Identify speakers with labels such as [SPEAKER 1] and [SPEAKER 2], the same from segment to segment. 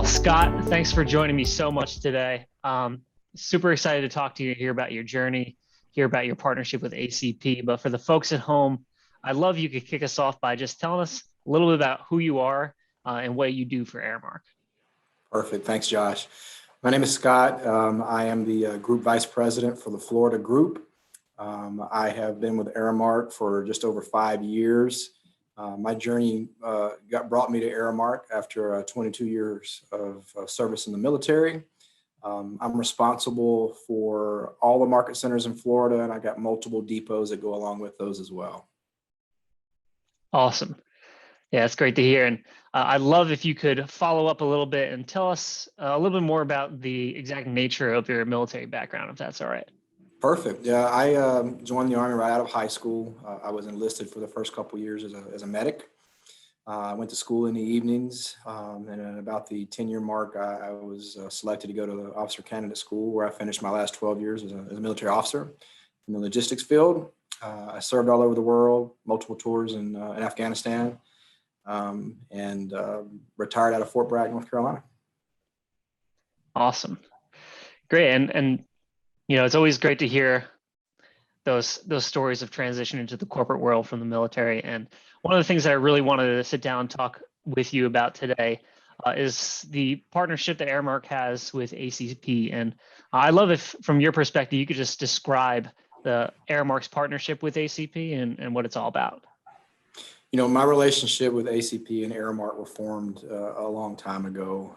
[SPEAKER 1] Well, Scott, thanks for joining me so much today. Super excited to talk to you, hear about your journey, hear about your partnership with ACP. But for the folks at home, I'd love you could kick us off by just telling us a little bit about who you are and what you do for Aramark.
[SPEAKER 2] Perfect. Thanks, Josh. My name is Scott. I am the Group Vice President for the Florida Group. I have been with Aramark for just over 5 years. My journey brought me to Aramark after 22 years of service in the military. I'm responsible for all the market centers in Florida, and I got multiple depots that go along with those as well.
[SPEAKER 1] Awesome. Yeah, it's great to hear. And I'd love if you could follow up a little bit and tell us a little bit more about the exact nature of your military background, if that's all right.
[SPEAKER 2] Perfect. Yeah, I joined the Army right out of high school. I was enlisted for the first couple of years as a medic. I went to school in the evenings, and at about the 10-year mark, I was selected to go to the Officer Candidate School, where I finished my last 12 years as a military officer in the logistics field. I served all over the world, multiple tours in Afghanistan, and retired out of Fort Bragg, North Carolina.
[SPEAKER 1] Awesome. Great. And it's always great to hear those stories of transition into the corporate world from the military. And one of the things that I really wanted to sit down and talk with you about today is the partnership that Aramark has with ACP. And I'd love if, from your perspective, you could just describe the Aramark's partnership with ACP and what it's all about.
[SPEAKER 2] My relationship with ACP and Aramark were formed a long time ago.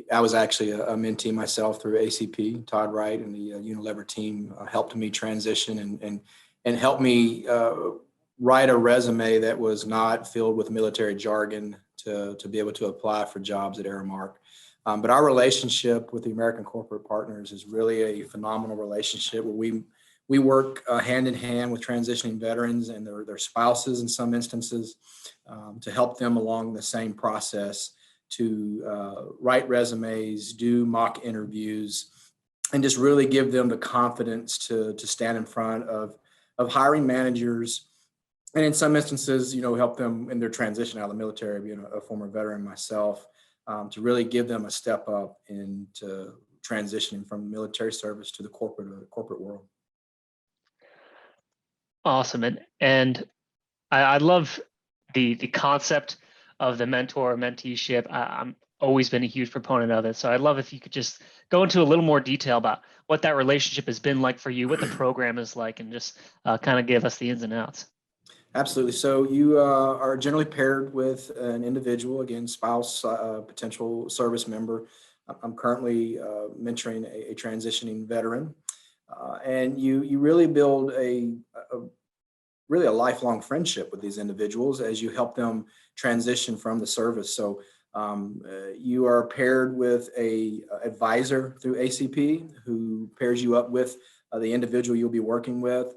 [SPEAKER 2] I was actually a mentee myself through ACP. Todd Wright and the Unilever team helped me transition and helped me write a resume that was not filled with military jargon to be able to apply for jobs at Aramark. But our relationship with the American corporate partners is really a phenomenal relationship where we work hand in hand with transitioning veterans and their spouses in some instances to help them along the same process to write resumes, do mock interviews, and just really give them the confidence to stand in front of hiring managers. And in some instances, help them in their transition out of the military, being a former veteran myself, to really give them a step up into transitioning from military service to the corporate world.
[SPEAKER 1] Awesome. And I love the concept of the mentor-menteeship. I'm always been a huge proponent of it. So I'd love if you could just go into a little more detail about what that relationship has been like for you, what the program is like, and just kind of give us the ins and outs.
[SPEAKER 2] Absolutely. So you are generally paired with an individual, again, spouse, potential service member. I'm currently mentoring a transitioning veteran. And you really build a lifelong friendship with these individuals as you help them transition from the service. So you are paired with a advisor through ACP who pairs you up with the individual you'll be working with.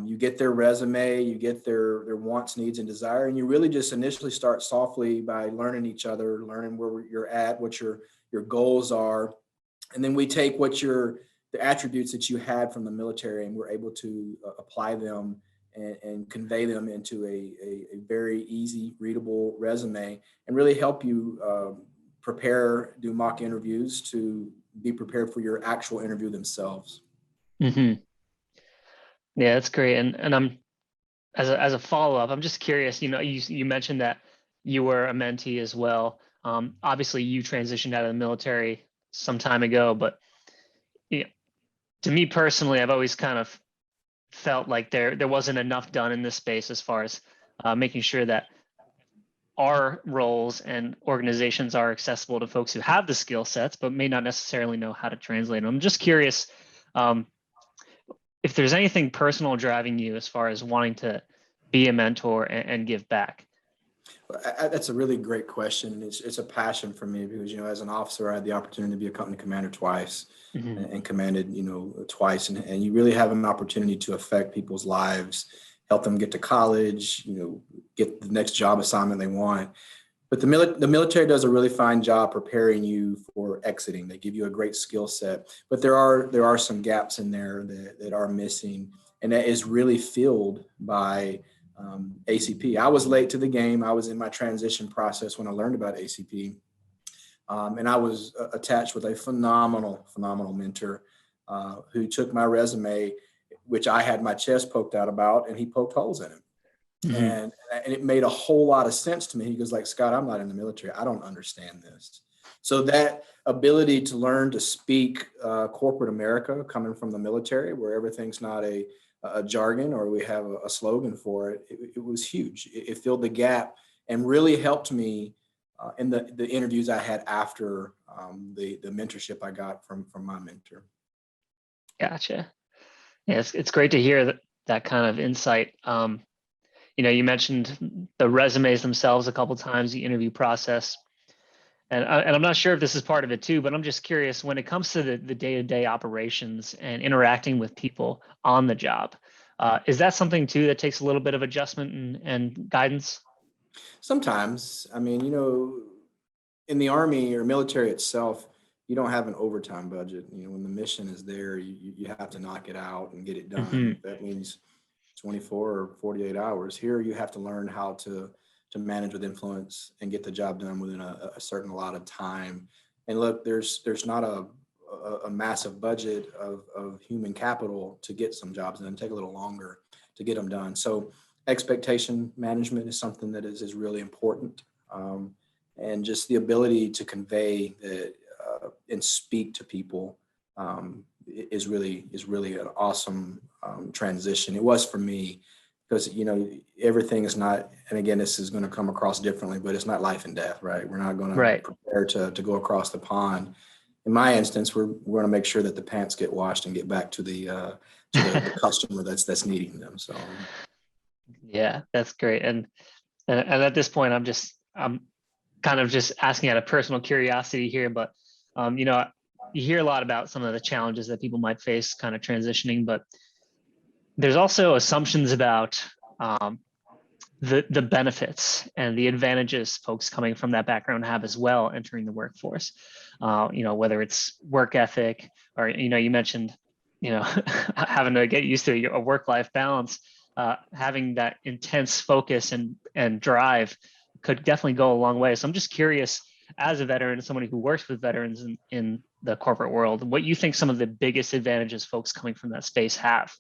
[SPEAKER 2] You get their resume, you get their wants, needs, and desire, and you really just initially start softly by learning each other, learning where you're at, what your goals are, and then we take the attributes that you had from the military, and we're able to apply them and convey them into a very easy, readable resume, and really help you do mock interviews to be prepared for your actual interview themselves.
[SPEAKER 1] Mm-hmm. Yeah, that's great. And I'm as a follow-up, I'm just curious, you mentioned that you were a mentee as well. Obviously you transitioned out of the military some time ago, but to me personally, I've always kind of felt like there wasn't enough done in this space as far as making sure that our roles and organizations are accessible to folks who have the skill sets, but may not necessarily know how to translate them. I'm just curious if there's anything personal driving you as far as wanting to be a mentor and give back.
[SPEAKER 2] That's a really great question. It's a passion for me because, as an officer, I had the opportunity to be a company commander twice. Mm-hmm. and commanded, twice. And you really have an opportunity to affect people's lives, help them get to college, get the next job assignment they want. But the military does a really fine job preparing you for exiting. They give you a great skill set, but there are some gaps in there that are missing. And that is really filled by ACP. I was late to the game. I was in my transition process when I learned about ACP. And I was attached with a phenomenal mentor who took my resume, which I had my chest poked out about, and he poked holes in it.
[SPEAKER 1] Hmm.
[SPEAKER 2] And it made a whole lot of sense to me. He goes like, Scott, I'm not in the military. I don't understand this. So that ability to learn to speak corporate America coming from the military, where everything's not a jargon or we have a slogan for it, it was huge. It filled the gap and really helped me in the interviews I had after the mentorship I got from my mentor.
[SPEAKER 1] Gotcha. Yeah, it's great to hear that kind of insight. You mentioned the resumes themselves a couple times, the interview process, and I'm not sure if this is part of it too, but I'm just curious when it comes to the day-to-day operations and interacting with people on the job. Is that something too that takes a little bit of adjustment and guidance?
[SPEAKER 2] Sometimes, I mean, in the Army or military itself, you don't have an overtime budget. When the mission is there, you have to knock it out and get it
[SPEAKER 1] Hmm.
[SPEAKER 2] done. That means 24 or 48 hours. Here, you have to learn how to manage with influence and get the job done within a certain allotted time. And look, there's not a massive budget of human capital to get some jobs done. Take a little longer to get them done. So expectation management is something that is really important. And just the ability to convey that and speak to people is really an awesome transition. It was for me because everything is not, and again, this is going to come across differently, but it's not life and death, right? We're not going to
[SPEAKER 1] Right.
[SPEAKER 2] prepare to go across the pond. In my instance, we're going to make sure that the pants get washed and get back to the customer that's needing them. So
[SPEAKER 1] Yeah, that's great. And at this point, I'm kind of just asking out of personal curiosity here, but you hear a lot about some of the challenges that people might face kind of transitioning, but there's also assumptions about the benefits and the advantages folks coming from that background have as well entering the workforce. Whether it's work ethic or you mentioned having to get used to a work-life balance. Having that intense focus and drive could definitely go a long way. So I'm just curious, as a veteran, somebody who works with veterans in the corporate world, what you think some of the biggest advantages folks coming from that space have.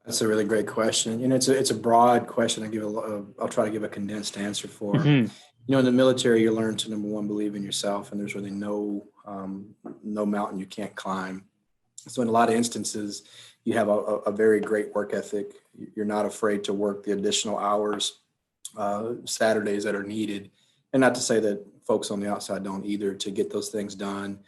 [SPEAKER 2] that's a really great question. It's a broad question. I'll try to give a condensed answer for.
[SPEAKER 1] Hmm.
[SPEAKER 2] In the military, you learn to, number one, believe in yourself, and there's really no mountain you can't climb. So in a lot of instances, you have a very great work ethic. You're not afraid to work the additional hours, Saturdays that are needed. And not to say that folks on the outside don't either, to get those things done.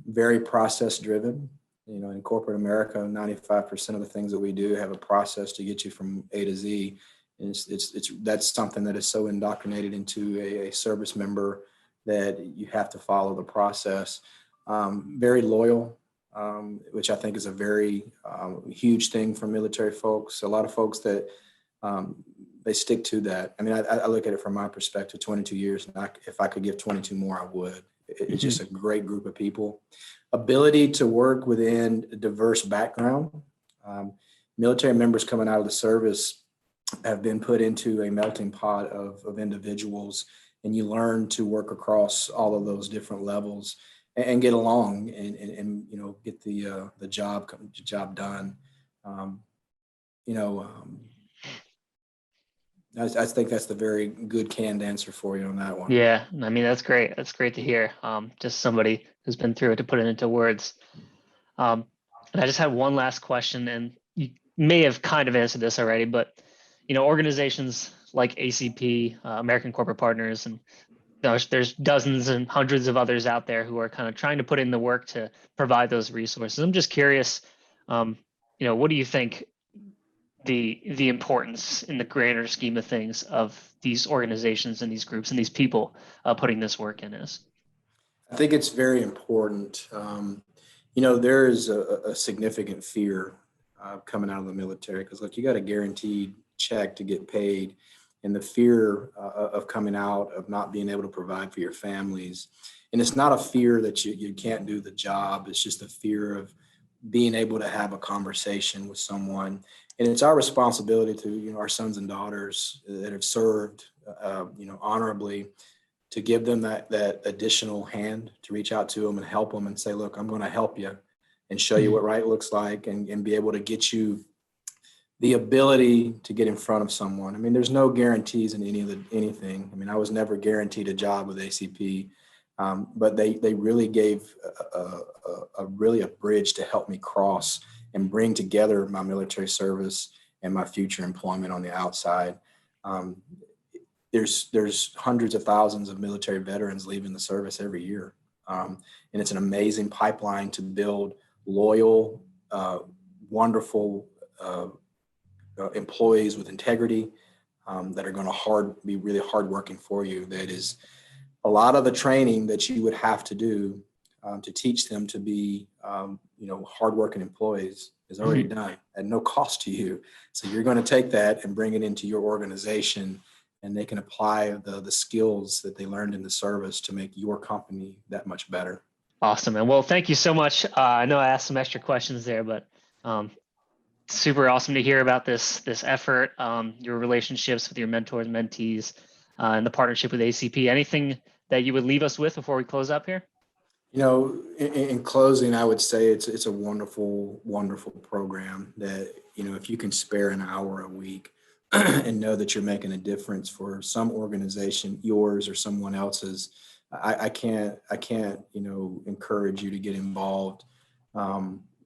[SPEAKER 2] Very process driven. In corporate America, 95% of the things that we do have a process to get you from A to Z. And that's something that is so indoctrinated into a service member that you have to follow the process. Very loyal, which I think is a very huge thing for military folks. A lot of folks that they stick to that. I mean, I look at it from my perspective, 22 years, and if I could give 22 more, I would. It's just a great group of people. Ability to work within a diverse background. Military members coming out of the service have been put into a melting pot of individuals, and you learn to work across all of those different levels and get along and get the job done. I think that's the very good canned answer for you on that one.
[SPEAKER 1] Yeah, I mean, that's great. That's great to hear. Just somebody who's been through it to put it into words. Um, and I just had one last question, and you may have kind of answered this already, but organizations like ACP, American Corporate Partners, and there's dozens and hundreds of others out there who are kind of trying to put in the work to provide those resources. I'm just curious, what do you think the importance in the grander scheme of things of these organizations and these groups and these people putting this work in is?
[SPEAKER 2] I think it's very important. There is a significant fear coming out of the military because, look, you got a guaranteed check to get paid, and the fear of coming out, of not being able to provide for your families. And it's not a fear that you can't do the job. It's just a fear of being able to have a conversation with someone. And it's our responsibility to, our sons and daughters that have served, honorably, to give them that additional hand to reach out to them and help them and say, look, I'm going to help you and show you what right looks like, and be able to get you the ability to get in front of someone. I mean, there's no guarantees in anything. I mean, I was never guaranteed a job with ACP, but they really gave really a bridge to help me cross and bring together my military service and my future employment on the outside. There's hundreds of thousands of military veterans leaving the service every year. And it's an amazing pipeline to build loyal, wonderful employees with integrity that are going to be really hardworking for you. That is a lot of the training that you would have to do to teach them to be, hardworking employees is already done at no cost to you. So you're going to take that and bring it into your organization, and they can apply the skills that they learned in the service to make your company that much better.
[SPEAKER 1] Awesome. And well, thank you so much. I know I asked some extra questions there, but super awesome to hear about this effort, your relationships with your mentors, mentees, and the partnership with ACP. Anything that you would leave us with before we close up here?
[SPEAKER 2] In closing, I would say it's a wonderful, wonderful program that, if you can spare an hour a week and know that you're making a difference for some organization, yours or someone else's, I can't, encourage you to get involved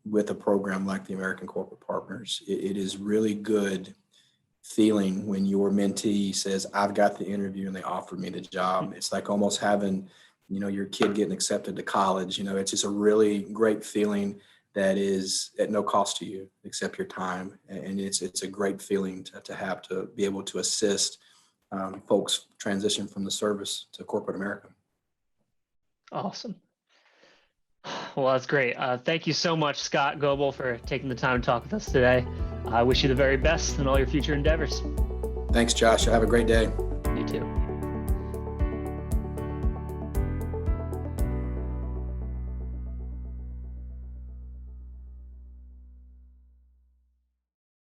[SPEAKER 2] with a program like the American Corporate Partners. It is really good feeling when your mentee says, I've got the interview and they offered me the job. It's like almost having, your kid getting accepted to college. It's just a really great feeling that is at no cost to you except your time. And it's a great feeling to have, to be able to assist folks transition from the service to corporate America.
[SPEAKER 1] Awesome. Well, that's great. Thank you so much, Scott Goble, for taking the time to talk with us today. I wish you the very best in all your future endeavors.
[SPEAKER 2] Thanks, Josh. Have a great day.